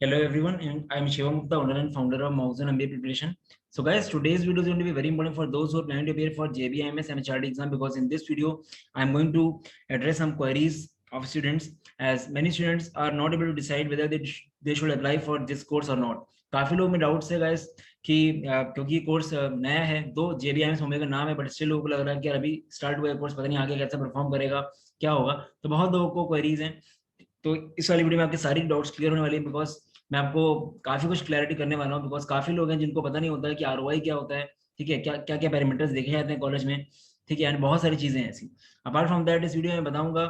Hello everyone, and I'm Shivam Gupta, owner and founder of Mouse and MBA Preparation. So guys, today's video is going to be very important for those who are planning to appear for JBIMS MHRD exam, because in this video, I'm going to address some queries of students, as many students are not able to decide whether they should apply for this course or not. काफी लोग में doubts है guys कि क्योंकि course नया है, दो JBIMS होने का नाम है, बट स्टिल लोगों को लग रहा है कि अभी स्टार्ट हुआ है कोर्स, पता नहीं आगे कैसे परफॉर्म करेगा, क्या होगा। तो बहुत लोगों को क्वेरीज हैं, तो इस वाली वीडियो में आपके सारी डाउट्स क्लियर होने वाली है, बिकॉज मैं आपको काफी कुछ क्लैरिटी करने वाला हूँ। बिकॉज काफी लोग हैं जिनको पता नहीं होता है कि आरओआई क्या होता है, ठीक है, क्या क्या क्या पैरामीटर्स देखे जाते हैं कॉलेज में, ठीक है, एंड बहुत सारी चीजें ऐसी। अपार्ट फ्रॉम दैट इस वीडियो में बताऊंगा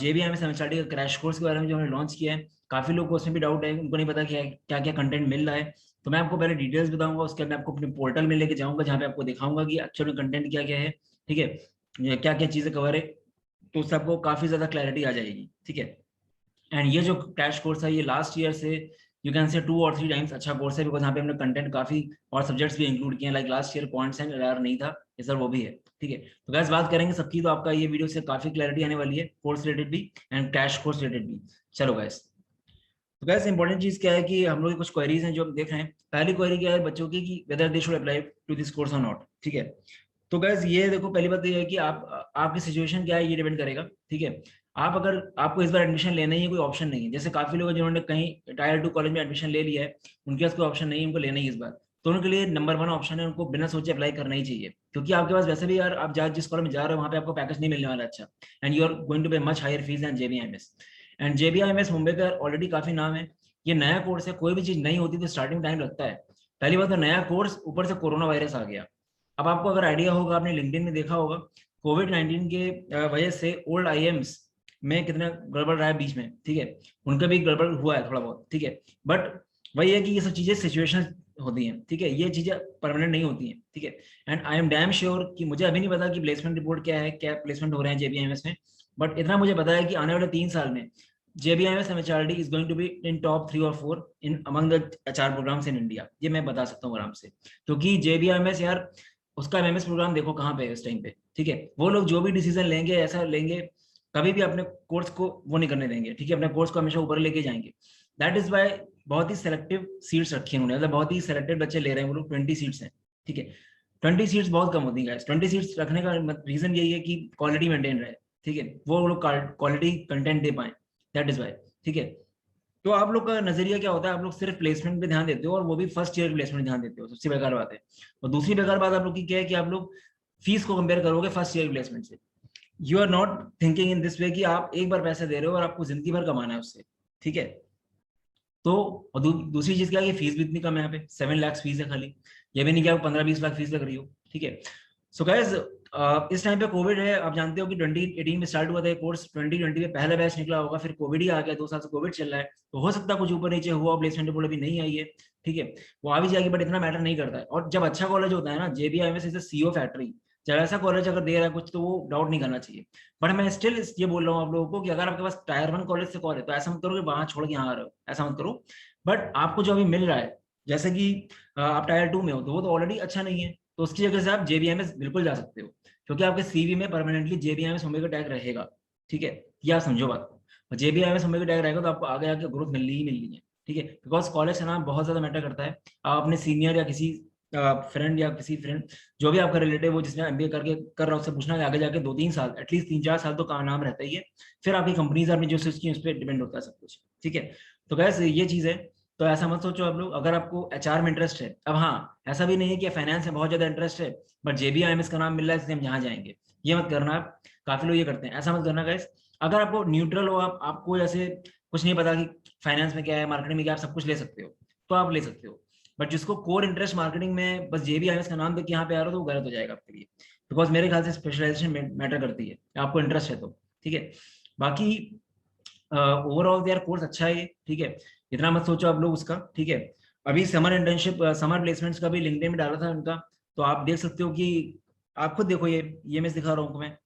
JBIMS MHRD का क्रैश कोर्स के बारे में जो हमने लॉन्च किया है। काफी लोग को उसमें भी डाउट है, उनको नहीं पता क्या क्या कंटेंट मिल रहा है। तो मैं आपको पहले डिटेल्स बताऊंगा, उसके बाद मैं आपको अपने पोर्टल में लेके जाऊंगा जहाँ पे आपको दिखाऊंगा कि एक्चुअल में कंटेंट क्या क्या है, ठीक है, क्या क्या चीजें कवर है। तो उससे आपको काफी ज्यादा क्लैरिटी आ जाएगी, ठीक है। एंड ये जो क्रैश कोर्स है, ये लास्ट ईयर से यू कैन से 2 और 3 टाइम्स अच्छा कोर्स है, बिकॉज यहाँ पे हमने कंटेंट काफी और सब्जेक्ट्स भी इंक्लूड किए हैं। Like last year points and error नहीं था, ये सर वो भी है, ठीक है। तो गैस बात करेंगे सबकी, तो आपका ये वीडियो से काफी क्लैरिटी आने वाली है, कोर्स रिलेटेड भी एंड क्रैश कोर्स रिलेटेड भी। चलो गैस, तो गैस इंपॉर्टेंट चीज क्या है कि हम लोग कुछ क्वेरीज हैं जो हम देख रहे हैं। पहली क्वेरी क्या है बच्चों की कि whether they should apply to this course और नॉट, ठीक है। तो गैस ये देखो, पहली बात ये है कि आपकी सिचुएशन क्या है ये डिपेंड करेगा, ठीक है। आप अगर आपको इस बार एडमिशन लेना ही है, कोई ऑप्शन नहीं है, जैसे काफी लोग जिन्होंने कहीं टायर 2 कॉलेज में एडमिशन ले लिया है, उनके पास कोई ऑप्शन नहीं है, उनको लेना ही इस बार, तो उनके लिए नंबर 1 ऑप्शन है, उनको बिना सोचे अप्लाई करना ही चाहिए। क्योंकि आपके पास वैसे भी यार आप जिस कॉलेज में जा रहे हो वहाँ पे आपको पैकेज नहीं मिलने वाला अच्छा, and you are going to pay much higher fees and JBIMS। And JBIMS Mumbai का ऑलरेडी काफी नाम है, ये नया कोर्स है, कोई भी चीज नई होती तो स्टार्टिंग टाइम लगता है। पहली बात तो नया कोर्स, ऊपर से कोरोना वायरस आ गया। अब आपको अगर आइडिया होगा, आपने लिंक्डइन में देखा होगा, कोविड-19 के वजह से ओल्ड IIMs में कितना गड़बड़ रहा है बीच में, ठीक है, उनका भी गड़बड़ हुआ है थोड़ा बहुत, ठीक है। बट वही है कि ये सब चीजें सिचुएशन होती हैं, ठीक है, ये चीजें परमानेंट नहीं होती हैं, ठीक है। And I am damn sure कि मुझे अभी नहीं पता कि प्लेसमेंट रिपोर्ट क्या है, क्या प्लेसमेंट हो रहे हैं JBIMS में, बट इतना मुझे पता है कि आने वाले 3 साल में JBIMS MHRD is going to be in top 3 or 4 in among the HR programs in India, ये मैं बता सकता हूँ आराम से। क्योंकि JBIMS यार, उसका MMS प्रोग्राम देखो कहाँ पे है इस टाइम पे, ठीक है। वो लोग जो भी डिसीजन लेंगे ऐसा लेंगे, कभी भी अपने कोर्स को वो नहीं करने देंगे, ठीक है, अपने कोर्स को हमेशा ऊपर लेके जाएंगे। दैट इज वाई बहुत ही सेलेक्टिव सीट्स रखी है उन्होंने, मतलब बहुत ही सेलेक्टेड बच्चे ले रहे हैं वो लोग। 20 सीट्स हैं, ठीक है। 20 सीट्स बहुत कम होती है, 20 सीट्स रखने का रीजन यही है कि क्वालिटी मेंटेन रहे, ठीक है, वो लोग क्वालिटी कंटेंट दे पाए, दैट इज वाई, ठीक है। तो आप लोग का नजरिया क्या होता है, आप लोग सिर्फ प्लेसमेंट पे ध्यान देते हो, और वो भी फर्स्ट ईयर प्लेसमेंट ध्यान देते हो, सबसे बेकार बात है। और दूसरी बेकार बात आप लोग की क्या है कि आप लोग फीस को कंपेयर करोगे फर्स्ट ईयर प्लेसमेंट से। You are not thinking in this way कि आप एक बार पैसे दे रहे हो और आपको जिंदगी भर कमाना है उससे, ठीक है। तो और दूसरी चीज क्या है कि फीस भी इतनी कम है, यहाँ पे 7 लाख फीस है खाली, ये भी नहीं कि आप 15-20 लाख फीस लग रही हो, ठीक है। सो गाइस इस टाइम पे कोविड है, आप जानते हो कि 2018 में स्टार्ट हुआ था कोर्स, 2020 में पहला बैच निकला होगा, फिर कोविड ही आ गया, 2 साल से कोविड चल रहा है। तो हो सकता है कुछ ऊपर नीचे हुआ, प्लेसमेंट रिपोर्ट अभी नहीं आई है, ठीक है, वो आ भी जाएगी, बट इतना मैटर नहीं करता है। और जब अच्छा कॉलेज होता है ना, JBIMS इज CO फैक्ट्री, जब ऐसा कॉलेज अगर दे रहा है कुछ तो वो डाउट नहीं करना चाहिए। बट मैं स्टिल ये बोल रहा हूँ आप लोगों को कि अगर आपके पास टायर 1 कॉलेज से कॉल है तो ऐसा मत करो कि वहां छोड़ के यहाँ आ रहे हो, ऐसा मत करो। बट आपको जो अभी मिल रहा है, जैसे कि आप टायर 2 में हो, तो वो तो ऑलरेडी अच्छा नहीं है, तो उसकी जगह से आप JBIMS बिल्कुल जा सकते हो, क्योंकि आपके CV में परमानेंटली JBIMS मुंबई का टैग रहेगा, ठीक है। ये आप समझो बात को, और JBIMS मुंबई का टैग रहेगा तो आपको आगे आके ग्रोथ मिलनी ही मिलनी है, ठीक है। बिकॉज कॉलेज का नाम बहुत ज्यादा मैटर करता है। आप अपने सीनियर या किसी फ्रेंड या किसी फ्रेंड, जो भी आपका रिलेटिव हो जिसने MBA करके कर रहा है, उससे पूछना है आगे जाके 2-3 साल, एटलीस्ट 3-4 साल तो का नाम रहता ही है। फिर आपकी कंपनीज अपनी जो स्विच की उस पर डिपेंड होता है सब कुछ, ठीक है। तो गैस ये चीज है, तो ऐसा मत सोचो आप लोग अगर आपको HR में इंटरेस्ट है। अब हाँ, ऐसा भी नहीं है कि फाइनेंस में बहुत ज्यादा इंटरेस्ट है बट JBIMS का नाम मिल रहा है इसलिए हम यहाँ जाएंगे, ये मत करना आप। काफी लोग ये करते हैं, ऐसा मत करना गाइस। अगर आपको न्यूट्रल हो, आपको जैसे कुछ नहीं पता कि फाइनेंस में क्या है, मार्केटिंग में क्या, आप सब कुछ ले सकते हो, तो आप ले सकते हो। बट जिसको कोर इंटरेस्ट मार्केटिंग में, बस JBIMS का नाम देख के यहाँ पे आ रहा हो तो वो गलत हो जाएगा आपके लिए, बिकॉज मेरे ख्याल से स्पेशलाइजेशन मैटर करती है, आपको इंटरेस्ट है तो, ठीक है। बाकी ओवरऑल यार कोर्स अच्छा है, ठीक है, इतना मत सोचो आप लोग उसका, ठीक है। अभी समर इंटर्नशिप, समर प्लेसमेंट्स का भी लिंक्डइन में डाला था उनका, तो आप देख सकते हो कि आप खुद देखो, ये मैं दिखा रहा हूँ मैं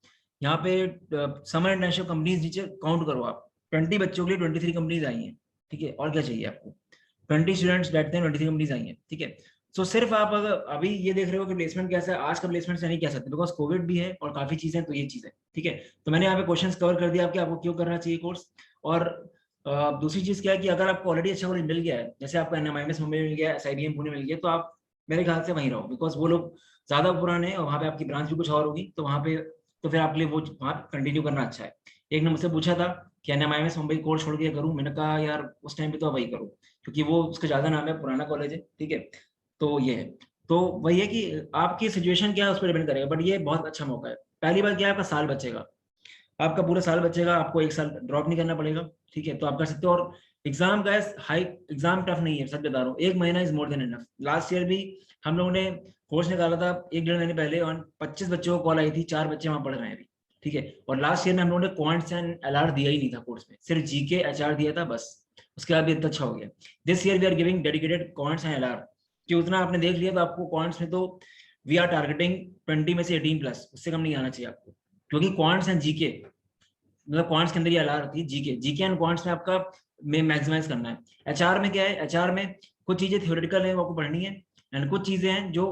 यहाँ पे समर इंटर्नशिप कंपनीज नीचे काउंट करो आप, 20 बच्चों के लिए 23 कंपनीज आई हैं, ठीक है। और क्या चाहिए आपको, 20 स्टूडेंट्स बैठते हैं, 23 कंपनीज आई हैं, ठीक है। सो सिर्फ आप अगर अभी ये देख रहे हो कि प्लेसमेंट कैसा है, आज का प्लेसमेंट से नहीं कह सकते, बिकॉज कोविड भी है और काफी चीजें, तो ये चीज है, ठीक है। तो मैंने यहाँ पे क्वेश्चंस कवर कर दिया आपके, आपको क्यों करना चाहिए कोर्स, और दूसरी चीज क्या है कि अगर आपको ऑलरेडी अच्छा कॉलेज मिल गया है, जैसे आपको NMIMS मुंबई मिल गया, SIBM पुणे मिल गया, तो आप मेरे ख्याल से वहीं रहो, बिकॉज वो लोग ज्यादा पुराने हैं और वहाँ पे आपकी ब्रांच भी कुछ और होगी, तो वहाँ पे तो फिर आपके लिए वो वहाँ कंटिन्यू करना अच्छा है। एक ने मुझसे पूछा था कि NMIMS मुंबई कोर्स छोड़ के करूँ, मैंने कहा यार उस टाइम पे तो वही करो, क्योंकि वो उसका ज्यादा नाम है, पुराना कॉलेज है, ठीक है। तो ये है, तो वही है कि आपकी सिचुएशन क्या है उस पर डिपेंड करेगा, बट ये बहुत अच्छा मौका है। पहली बात क्या है, आपका साल बचेगा, आपका पूरा साल बचेगा, आपको एक साल ड्रॉप नहीं करना पड़ेगा, ठीक है, तो आप कर सकते हो। और एग्जाम का हाई एग्जाम टफ नहीं है, सच बता रहा हूँ, एक महीना is more than enough. Last year भी हम लोगों ने कोर्स निकाला था 1-1.5 महीने पहले, और 25 बच्चों को कॉल आई थी, 4 बच्चे वहां पढ़ रहे हैं अभी, ठीक है। और लास्ट ईयर में हम लोगों ने क्वांट्स एंड LR दिया ही नहीं था कोर्स में, सिर्फ GK HR दिया था बस, उसके बाद भी इतना अच्छा हो गया। This year we are giving dedicated quants and LR, कि उतना आपने देख लिया, तो आपको क्वांट्स में तो वी आर टारगेटिंग 20 में से 18+, उससे कम नहीं आना चाहिए आपको, क्योंकि क्वांट्स एंड GK, मतलब क्वांट्स के अंदर ये अलार होती है, जीके एंड क्वांट्स में आपका में मैक्सिमाइज करना है। एचआर में क्या है, एचआर में कुछ चीजें थ्योरेटिकल है वो आपको पढ़नी है, एंड कुछ चीजें हैं जो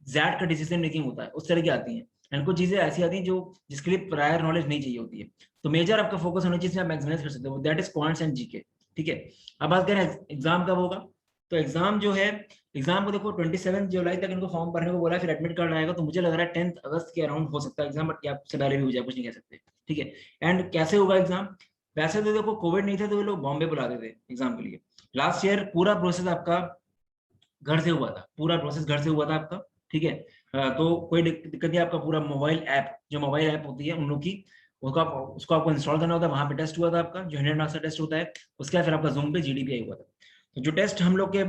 जैट का डिसीजन मेकिंग होता है उस तरह की आती हैं, एंड कुछ चीजें ऐसी आती हैं जो जिसके लिए प्रायर नॉलेज नहीं चाहिए होती है। तो मेजर आपका फोकस होना चाहिए, आप मैक्सिमाइज कर सकते हो, that is quants and GK, ठीक है। अब बात करें एग्जाम कब होगा, तो एग्जाम जो है, एग्जाम को देखो 27 जुलाई तक इनको फॉर्म भरने को बोला है, फिर एडमिट कार्ड आएगा, तो मुझे लग रहा है 10 अगस्त के अराउंड हो सकता है एग्जाम, बट आपसे पहले भी हो जाए, कुछ नहीं कह सकते, ठीक है। एंड कैसे होगा एग्जाम, वैसे तो देखो कोविड नहीं था तो ये लोग बॉम्बे बुलाते थे एग्जाम के लिए। लास्ट ईयर पूरा प्रोसेस आपका घर से हुआ था, पूरा प्रोसेस घर से हुआ था आपका, ठीक है। तो कोई दिक्कत नहीं, आपका पूरा मोबाइल ऐप, जो मोबाइल ऐप होती है उन लोग की, उसको आपको इंस्टॉल करना होता है, वहां पे टेस्ट हुआ था आपका, जो 100 मार्क्स का टेस्ट होता है, उसके बाद फिर आपका जूम पे GDPI हुआ था। तो जो टेस्ट हम लोग के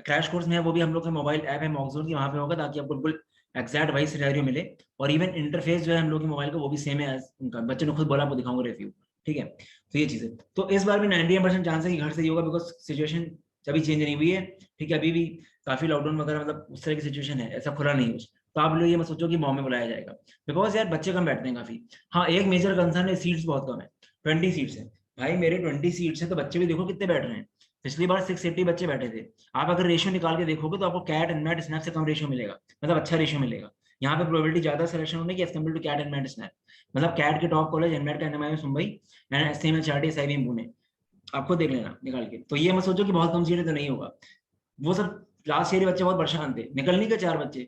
क्रैश कोर्स में है, वो भी हम लोग का मोबाइल ऐप है मॉक्जोन की, वहां पे होगा, ताकि आपको बिल्कुल एक्जैक्ट वही सिनेरियो मिले। और इवन इंटरफेस जो है हम लोग के मोबाइल का, वो भी सेम है एज उनका, बच्चे ने खुद बोला, आपको दिखाऊंगा रिव्यू, ठीक है। तो ये चीज है, तो इस बार भी 98% चांस है कि घर से ही होगा, बिकॉज सिचुएशन अभी चेंज नहीं हुई है, ठीक है। अभी भी काफी लॉकडाउन वगैरह, मतलब उस तरह की सिचुएशन है, ऐसा खुला नहीं है कुछ। तो आप लोग ये मत सोचो कि बॉम्बे बुलाया जाएगा, बिकॉज यार बच्चे कम बैठते हैं काफी। हाँ, एक मेजर कंसर्न है, सीट्स बहुत कम है, 20 सीट्स है भाई, मेरे 20 सीट्स है, तो बच्चे भी देखो कितने बैठ रहे हैं। पिछली बार 680 बच्चे बैठे थे। आप अगर रेशियो निकाल के देखोगे तो आपको कैट एंड मैट स्नैप से कम रेशियो मिलेगा, मतलब अच्छा रेशियो मिलेगा। यहाँ पे प्रोबेबिलिटी ज्यादा सिलेक्शन होने की as compare to CAT and MAT SNAP, मतलब कैट के टॉप कॉलेज, एनमेट का NMIMS Mumbai, and SMHRD SIBM Pune, आपको देख लेना निकाल के। तो ये मत सोचो कि बहुत कम सीटें, तो नहीं होगा वो सब। लास्ट ईयर बच्चे बहुत परेशान थे, निकल नहीं गए 4 बच्चे,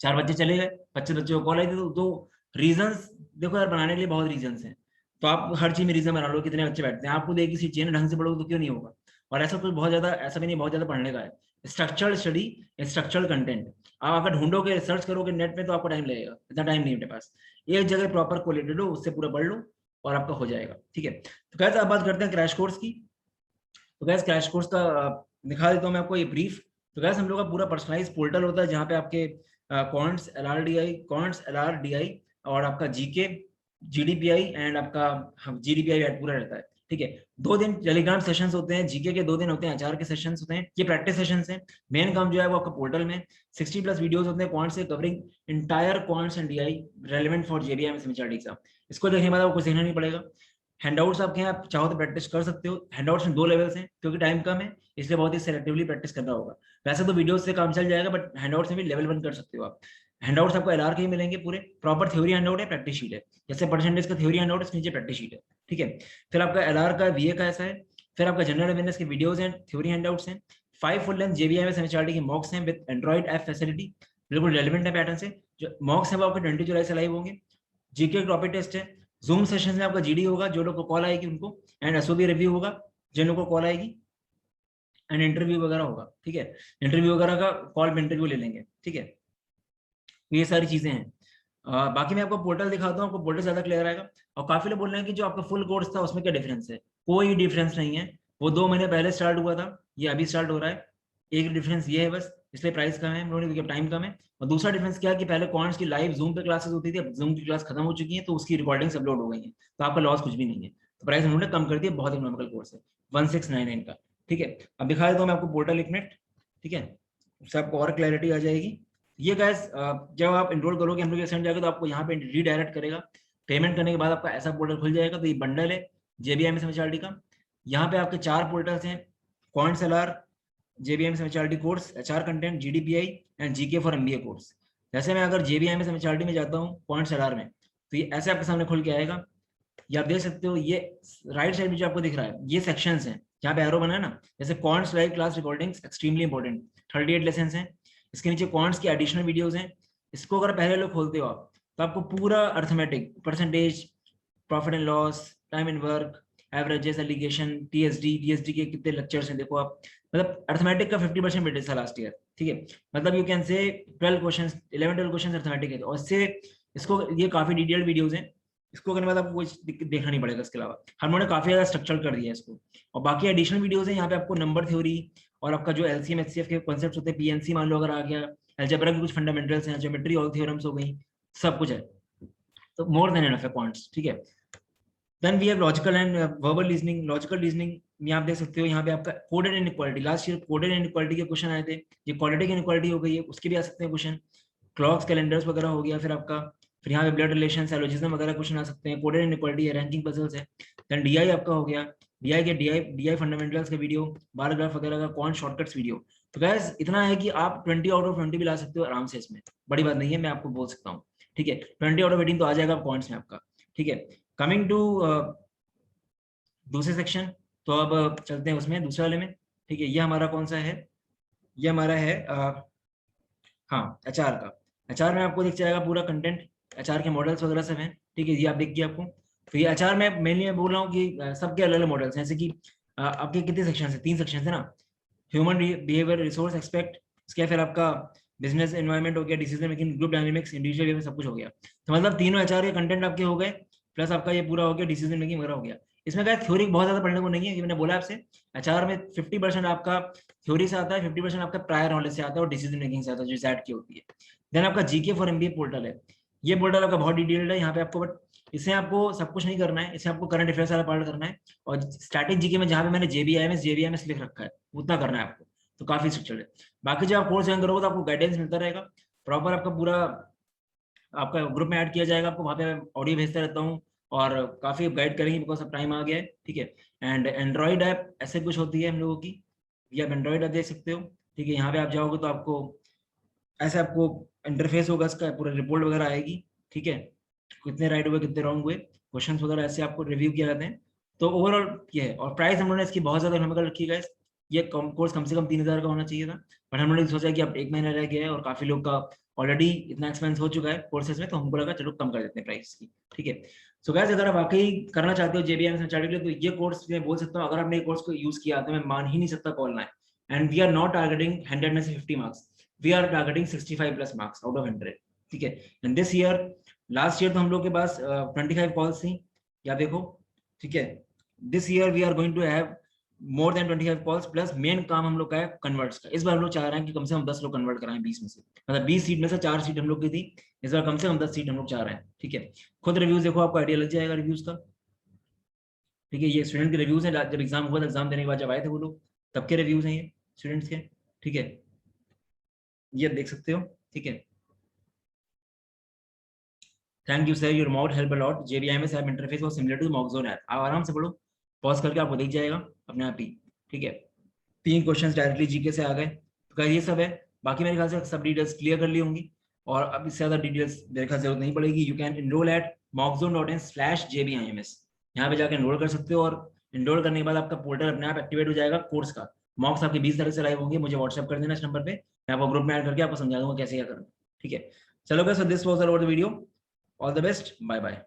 4 बच्चे चले गए, 25 बच्चों को कॉल आई थी। तो रीजंस देखो यार, बनाने के लिए बहुत रीजंस हैं, तो आप हर चीज में रीजन बना लो, कितने बच्चे बैठते हैं, आपको देखिए सीट चाहिए ना, ढंग से पढ़ोगे तो क्यों नहीं होगा। और ऐसा कुछ बहुत ज्यादा, ऐसा भी नहीं बहुत ज्यादा पढ़ने का है, स्ट्रक्चरल स्टडी, स्ट्रक्चरल कंटेंट। आप अगर ढूंढोगे, रिसर्च करोगे नेट में, तो आपको टाइम लगेगा, इतना टाइम नहीं है मेरे पास। एक जगह प्रॉपर क्वालिटी लो, उससे पूरा पढ़ लो, और आपका हो जाएगा, ठीक है। तो कैसे अब बात करते हैं क्रैश कोर्स की। तो गैस क्रैश कोर्स का दिखा देता हूँ मैं आपको ये ब्रीफ। तो गैस हम लोग का पूरा पर्सनलाइज पोर्टल होता है, जहाँ पे आपके कॉन्ट्स LR DI और आपका GK GDPI एंड आपका GDPI ऐड पूरा रहता है, ठीक है। 2 दिन टेलीग्राम सेशंस होते हैं, GK के 2 दिन होते हैं, HR के सेशंस होते हैं, ये प्रैक्टिस सेशंस हैं। मेन काम जो है वो आपका पोर्टल में 60+ वीडियोस होते हैं क्वांट्स से, covering entire quants and DI relevant for JBIMS MHRD exam. इसको देखने के बाद आपको सीखना नहीं पड़ेगा। हैंडआउट्स आपके यहाँ, आप चाहो तो प्रैक्टिस कर सकते हो। हैंडआउट्स में 2 लेवल्स हैं, क्योंकि टाइम कम है, इसलिए बहुत ही सेलेक्टिवली प्रैक्टिस करना होगा। वैसे तो वीडियो से काम चल जाएगा, बट हैंडआउट्स में भी लेवल 1 कर सकते हो आप। हैंडआउट्स आपको LR के ही मिलेंगे पूरे, प्रॉपर थ्योरी हैंडआउट है, प्रैक्टिस शीट है, जैसे परसेंटेज का थ्योरी हैंडआउट है, नीचे प्रैक्टिस शीट है, ठीक है। फिर आपका LR का VA का ऐसा है। फिर आपका जनरल अवेयरनेस के वीडियोज हैं, थ्योरी हैंडआउट्स हैं। 5 फुल लेंथ JBIMS MHRD के मॉक्स हैं विद एंड्रॉइड ऐप फैसिलिटी, बिल्कुल रेलिवेंट है पैटर्न से। जो मॉक्स है वो आपके 20 जुलाई से लाइव होंगे। GK टॉपिक टेस्ट है। जूम सेशन में आपका GD होगा, जो लोग को कॉल आएगी उनको, एंड SOB रिव्यू होगा, जिन लोगों को कॉल आएगी, एंड इंटरव्यू वगैरह होगा, ठीक है। इंटरव्यू वगैरह का कॉल में इंटरव्यू ले लेंगे, ठीक है। ये सारी चीजें हैं। बाकी मैं आपको पोर्टल दिखाता हूँ, आपको पोर्टल ज्यादा क्लियर आएगा। और काफी लोग बोल रहे हैं कि जो आपका फुल कोर्स था उसमें क्या डिफरेंस है, कोई डिफरेंस नहीं है। वो 2 महीने पहले स्टार्ट हुआ था, ये अभी स्टार्ट हो रहा है। एक डिफरेंस ये है बस, इसलिए प्राइस कम है हम लोगों ने, क्योंकि टाइम कम है। और दूसरा डिफरेंस क्या है कि पहले कॉन्स की लाइव जूम पे क्लासेस होती थी, अब जूम की क्लास खत्म हो चुकी है, तो उसकी रिकॉर्डिंग्स अपलोड हो गई है, तो आपका लॉस कुछ भी नहीं है। तो प्राइस उन्होंने कम कर दिया, बहुत इकोनॉमिकल कोर्स है, 1699 का, ठीक है। अब दिखा देता हूँ मैं आपको पोर्टल एक मिनट, ठीक है, उससे आपको और क्लैरिटी आ जाएगी। ये गैस जब आप इनरोल करोगे हम लोग के सेंड जाएगा, तो आपको यहाँ पे रीडायरेक्ट करेगा। पेमेंट करने के बाद आपका ऐसा पोर्टल खुल जाएगा। तो ये बंडल है JBIMS MHRD का। यहाँ पे आपके 4 पोर्टल्स हैं, quants LR, JBIMS MHRD course, HR content, GDPI and GK for MBA course. जैसे मैं अगर JBIMS MHRD में जाता हूँ क्वांट्स LR में, तो ये ऐसे आपके सामने खुल के आएगा। ये आप देख सकते हो, ये राइट साइड में जो आपको दिख रहा है ये सेक्शंस हैं, जहाँ पे एरो बना है ना, जैसे counts live class recordings extremely important, 38 lesson हैं। इसके नीचे कॉन्ट्स की एडिशनल वीडियोस हैं। इसको अगर पहले लोग खोलते हो आप, तो आपको पूरा arithmetic, percentage, profit and loss, time and work, averages, alligation, TSD के कितने लेक्चर्स हैं देखो आप, मतलब अर्थमेटिक का 50% वेटेज था लास्ट ईयर, ठीक है। मतलब you can say 12 questions, 11-12 questions arithmetic है, और इससे इसको ये काफी डिटेल्ड वीडियोस हैं। इसको करने के बाद आपको कुछ देखना नहीं पड़ेगा। इसके अलावा हमने काफी ज्यादा स्ट्रक्चर कर दिया है इसको, और बाकी एडिशनल वीडियोस हैं यहाँ पे आपको नंबर थ्योरी और आपका जो एलसीएम एचसीएफ के कॉन्सेप्ट्स होते हैं, पीएनसी मान लो अगर आ गया, अलजेब्रा के कुछ फंडामेंटल्स हैं, ज्योमेट्री और थ्योरम्स हो गई, सब कुछ है। तो मोर देन एनफ है क्वांट्स, ठीक है। Then we have logical and verbal reasoning. Logical reasoning में आप देख सकते हो यहाँ पे आपका coded inequality, last year coded inequality के क्वेश्चन आए थे, ये क्वालिटी की इनइक्वालिटी हो गई है, उसके भी आ सकते हैं क्वेश्चन। क्लॉक्स, कैलेंडर्स वगैरह हो गया, फिर आपका फिर यहाँ पे ब्लड रिलेशन, एलोजिज्म वगैरह क्वेश्चन आ सकते हैं, कोडेड इनइक्वालिटी है, रैंकिंग पजल्स है। देन डीआई आपका हो गया, डीआई फंडामेंटल्स का वीडियो, बार ग्राफ वगैरह का, कौन शॉर्टकट्स वीडियो। तो गैस इतना है कि आप 20 आउट ऑफ 20 भी ला सकते हो आराम से, इसमें बड़ी बात नहीं है, मैं आपको बोल सकता हूँ, ठीक है। 20 आउट ऑफ 18 तो आ जाएगा पॉइंट्स में आपका, ठीक है। कमिंग टू दूसरे सेक्शन, तो अब चलते हैं उसमें दूसरे वाले में, ठीक है। ये हमारा कौन सा है, ये हमारा है हाँ एचआर का। एचआर में आपको दिख जाएगा पूरा कंटेंट, एचआर के मॉडल्स वगैरह सब हैं, ठीक है। ये आप देखिए आपको, तो ये एचआर में मेनली मैं बोल रहा हूँ कि सबके अलग अलग मॉडल्स हैं, जैसे कि आपके कितने सेक्शन है, 3 सेक्शन है ना, ह्यूमन बिहेवियर, रिसोर्स एक्सपेक्ट, इसके फिर आपका बिजनेस एनवायरनमेंट हो गया, decision making, group dynamics, individual behaviour, सब कुछ हो गया। तो मतलब तीनों एचआर के कंटेंट आपके हो गए, प्लस आपका ये पूरा हो गया डिसीजन मेकिंग वगैरह हो गया। इसमें क्या थ्योरी बहुत ज्यादा पढ़ने को नहीं है, ये मैंने बोला आपसे, एचआर में 50% आपका थ्योरी से आता है, 50% आपका प्रायर नॉलेज से आता है और डिसीजन मेकिंग से आता है, जो जैट की होती है। देन आपका जीके फॉर एमबीए पोर्टल है, ये पोर्टल आपका बहुत डिटेल्ड है यहाँ पे आपको, बट इससे आपको सब कुछ नहीं करना है, इससे आपको करंट अफेयर्स वाला पार्ट करना है, और स्टैटिक जीके में जहाँ पे मैंने जेबीआईएमएस लिख रखा है उतना करना है आपको, तो काफी स्ट्रक्चर्ड है। बाकी जब आप कोर्स ज्वाइन करोगे तो आपको गाइडेंस मिलता रहेगा, प्रॉपर आपका पूरा आपका ग्रुप में ऐड किया जाएगा, आपको वहाँ पे ऑडियो भेजता रहता हूँ, और काफी गाइड करेंगे बिकॉज अब टाइम आ गया है, ठीक है। एंड एंड्रॉइड ऐप ऐसे कुछ होती है हम लोगों की, ये आप एंड्रॉइड ऐप देख सकते हो, ठीक है। यहाँ पे आप जाओगे तो आपको ऐसे आपको इंटरफेस होगा, इसका पूरा रिपोर्ट वगैरह आएगी, ठीक है। कितने राइट हुए, कितने रॉन्ग हुए, क्वेश्चंस वगैरह ऐसे आपको रिव्यू किया जाते हैं। तो ओवरऑल ये है, और प्राइस हम लोगों ने इसकी बहुत ज्यादा इकोनॉमिकल रखी है, ये कोर्स कम से कम 3,000 का होना चाहिए था, बट हम लोगों ने सोचा कि अब 1 महीना रह गया है और काफी लोग का ऑलरेडी इतना एक्सपेंस हो चुका है कोर्सेज में, तो हमको लगा चलो कम कर देते हैं प्राइस की, ठीक है। सो गाइस अगर आप वाकई करना चाहते हो जेबीएमएस एमएचआरडी के लिए, तो ये कोर्स मैं बोल सकता हूँ, अगर आपने ये कोर्स को यूज किया तो मैं मान ही नहीं सकता कॉल ना। And we are not targeting 100 में से 50 marks, we are targeting 65 plus marks out of 100, ठीक है। And this year, last year तो हम लोग के पास 25 कॉल्स थी, या देखो, ठीक है। This year we are going to have more than 25 calls, plus main काम हम लोग का है कन्वर्ट्स का। इस बार हम लोग चाह रहे हैं कि कम से कम 10 लोग कन्वर्ट कराएं 20 में से, मतलब 20 सीट में से 4 सीट हम लोग की थी, इस बार कम से कम 10 सीट हम लोग चाह रहे हैं, ठीक है। खुद रिव्यूज देखो, आपको आइडिया लग जाएगा रिव्यूज का, ठीक है। ये स्टूडेंट के रिव्यूज हैं, जब एग्जाम हुआ था, एग्जाम देने के बाद जब आए थे वो लोग, तब के रिव्यूज हैं ये स्टूडेंट्स के, ठीक है। ये देख सकते हो, ठीक है। Thank you sir, your mode help a lot, JBIMS app interface was similar to Mockzone app. आप आराम से पढ़ो, पॉज करके आपको दिख जाएगा अपने आप ही, ठीक है। 3 क्वेश्चंस डायरेक्टली जीके से आ गए, तो ये सब है। बाकी मेरे ख्याल से सब डिटेल्स क्लियर कर ली होंगी, और अब इससे ज्यादा डिटेल्स मेरे ख्याल जरूरत नहीं पड़ेगी। You can enrol eight mockzone.in/jbims, यहाँ पे जाकर इनरोल कर सकते हो, और इनरोल करने के बाद आपका पोर्टल अपने आप एक्टिवेट हो जाएगा कोर्स का। मॉक्स आपके 20 तारीख से लाइव होंगे, मुझे व्हाट्सएप कर देना इस नंबर पे, मैं आपको ग्रुप में ऐड करके आपको समझा दूंगा कैसे क्या करना, ठीक है। चलो बस, this was our video, all the best, bye bye.